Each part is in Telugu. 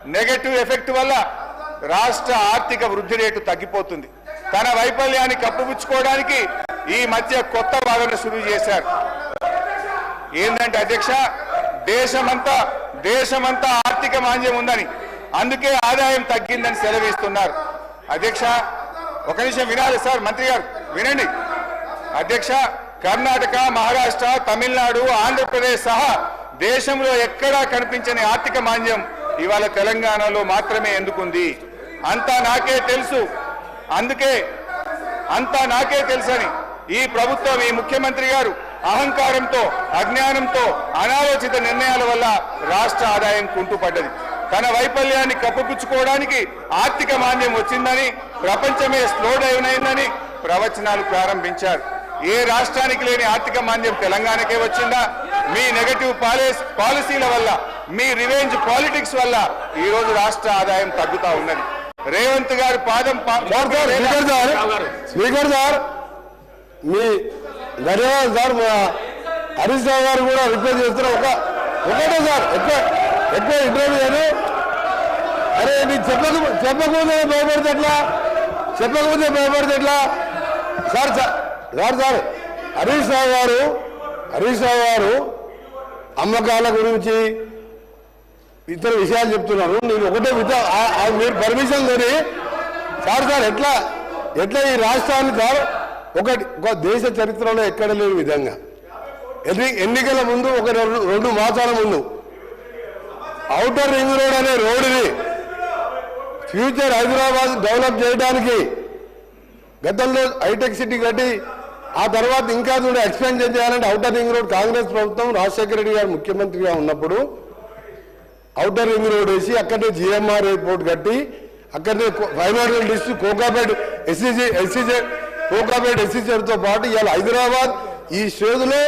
నెగటివ్ ఎఫెక్ట్ వల్ల రాష్ట్ర ఆర్థిక వృద్ధి రేటు తగ్గిపోతుంది. తన వైఫల్యాన్ని కప్పుపుచ్చుకోవడానికి ఈ మధ్య కొత్త వాదన శురు చేశారు. ఏంటంటే అధ్యక్ష, దేశమంతా ఆర్థిక మాంద్యం ఉందని, అందుకే ఆదాయం తగ్గిందని సెలవిస్తున్నారు. అధ్యక్ష ఒక నిమిషం వినాలి సార్, మంత్రి గారు వినండి. అధ్యక్ష, కర్ణాటక, మహారాష్ట్ర, తమిళనాడు, ఆంధ్రప్రదేశ్ సహా దేశంలో ఎక్కడా కనిపించని ఆర్థిక మాంద్యం ఇవాళ తెలంగాణలో మాత్రమే ఎందుకుంది? అంతా నాకే తెలుసు, అందుకే అంతా నాకే తెలుసని ఈ ప్రభుత్వం, ఈ ముఖ్యమంత్రి గారు అహంకారంతో, అజ్ఞానంతో, అనాలోచిత నిర్ణయాల వల్ల రాష్ట్ర ఆదాయం కుంటుపడ్డది. తన వైఫల్యాన్ని కప్పుపుచ్చుకోవడానికి ఆర్థిక మాంద్యం వచ్చిందని, ప్రపంచమే స్లో డౌన్ అయిందని ప్రవచనాలు ప్రారంభించారు. ఏ రాష్ట్రానికి లేని ఆర్థిక మాంద్యం తెలంగాణకే వచ్చిందా? మీ నెగటివ్ పాలసీల వల్ల, మీ రివెంజ్ పాలిటిక్స్ వల్ల ఈ రోజు రాష్ట్ర ఆదాయం తగ్గుతా ఉన్నది. రేవంత్ గారు పాదం స్పీకర్ సార్, మీ ధన్యవాదాలు సార్. హరీష్ రావు గారు కూడా రిక్వెస్ట్ చేస్తున్నారు. ఒకటే సార్, ఎక్కువ ఇంటర్వ్యూ అని. అరే నీకు చెప్పకపోతే భయపడితే ఎట్లా? సార్ హరీష్ రావు గారు అమ్మకాల గురించి ఇతర విషయాలు చెప్తున్నారు. నేను ఒకటే మీరు పర్మిషన్ కొని సార్ ఎట్లా ఈ రాష్ట్రాన్ని సార్ ఒక దేశ చరిత్రలో ఎక్కడ లేని విధంగా ఎన్నికల ముందు ఒక 2 మాసాల ముందు ఔటర్ రింగ్ రోడ్ అనే రోడ్డుని ఫ్యూచర్ హైదరాబాద్ డెవలప్ చేయడానికి గతంలో హైటెక్ సిటీ కట్టి ఆ తర్వాత ఇంకా కూడా ఎక్స్పాన్షన్ చేయాలంటే ఔటర్ రింగ్ రోడ్ కాంగ్రెస్ ప్రభుత్వం రాజశేఖర రెడ్డి గారు ముఖ్యమంత్రిగా ఉన్నప్పుడు ఔటర్ రింగ్ రోడ్ వేసి అక్కడే జిఎంఆర్ ఎయిర్పోర్ట్ కట్టి అక్కడనే ఫైనాన్షియల్ డిస్ట్రిక్ట్ కోకాపేట్ ఎస్సీజెడ్తో పాటు ఇవాళ హైదరాబాద్ ఈ స్టేజ్లో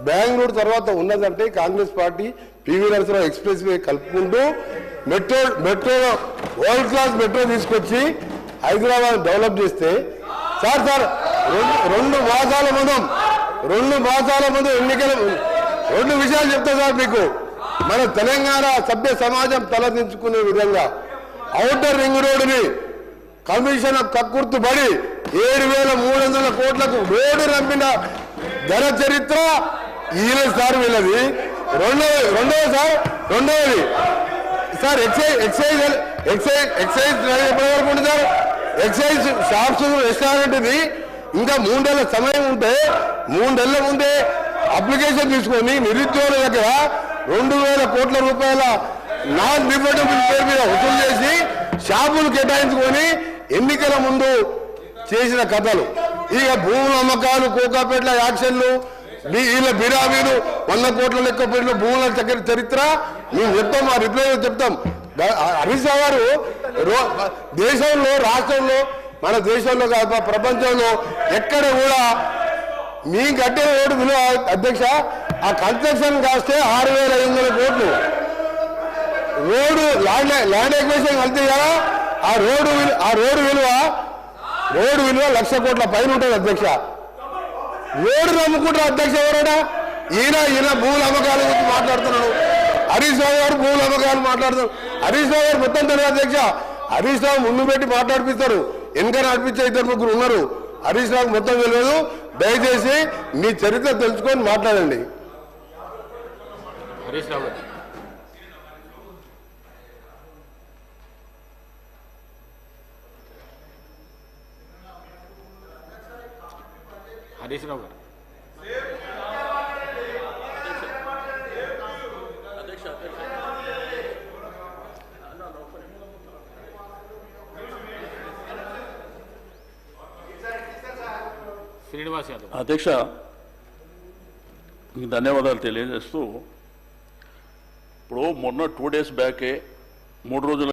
బెంగళూరు తర్వాత ఉన్నదంటే Congress party PV Narasimha Rao express way కలుపుకుంటూ మెట్రో వరల్డ్ క్లాస్ మెట్రో తీసుకొచ్చి హైదరాబాద్ డెవలప్ చేస్తే సార్ 2 మాసాల ముందు ఎన్నికల 2 విషయాలు చెప్తా సార్ మీకు. మన తెలంగాణ సభ్య సమాజం తలదించుకునే విధంగా ఔటర్ రింగ్ రోడ్డుని కమిషన్ కక్కుర్తుపడి 7,300 కోట్లకు రోడ్డు రంపిన ఘన చరిత్ర ఈయన సార్ వీళ్ళది. రెండవది సార్ ఎక్సైజ్ ఎప్పటివరకు ఉంటుంది సార్? ఎక్సైజ్ షాప్స్ రెస్టారెంట్ ఇది ఇంకా 3 నెలల సమయం ఉంటే 3 నెలల ముందే అప్లికేషన్ తీసుకొని నిరుద్యోగుల దగ్గర 2,000 కోట్ల రూపాయల నాన్ రిఫండబుల్ పేరు మీద వసూలు చేసి షాపులు కేటాయించుకొని ఎన్నికల ముందు చేసిన కథలు. ఇక భూముల అమ్మకాలు, కోకాపేట్ల యాక్షన్లు, వీళ్ళ బిరామీలు 100 కోట్ల లెక్క పేర్లు భూముల చరిత్ర మేము చెప్తాం, ఆ రిప్లై చెప్తాం. హరీష్ రావు గారు దేశంలో, రాష్ట్రంలో, మన దేశంలో కాదు ప్రపంచంలో ఎక్కడ కూడా మీ కట్టే ఓటు విలువ అధ్యక్ష ఆ కన్స్ట్రక్షన్ కాస్తే 6,500 కోట్లు. రోడ్డు ల్యాండ్ ఎక్విజిషన్ కలితే కదా ఆ రోడ్డు విలువ 1,00,000 కోట్ల పైన ఉంటుంది అధ్యక్ష. రోడ్డు నమ్ముకుంటారు అధ్యక్ష ఎవరైనా? ఈయన భూముల అమ్మకాల గురించి మాట్లాడుతున్నాడు. హరీష్ రావు గారు భూముల అమ్మకాలు మాట్లాడుతున్నారు. హరీష్ రావు గారు మొత్తం తెలియదు అధ్యక్ష. హరీష్ రావు ముందు పెట్టి మాట్లాడిపిస్తారు, వెనక నడిపించే 2-3 ఉన్నారు. హరీష్ రావు మొత్తం తెలియదు. దయచేసి మీ చరిత్ర తెలుసుకొని మాట్లాడండి. హరీష్ రావు గారు శ్రీనివాస్ యాదవ్. అధ్యక్ష, మీకు ధన్యవాదాలు తెలియజేస్తూ, ఇప్పుడు మొన్న 2 డేస్ బ్యాకే 3 రోజుల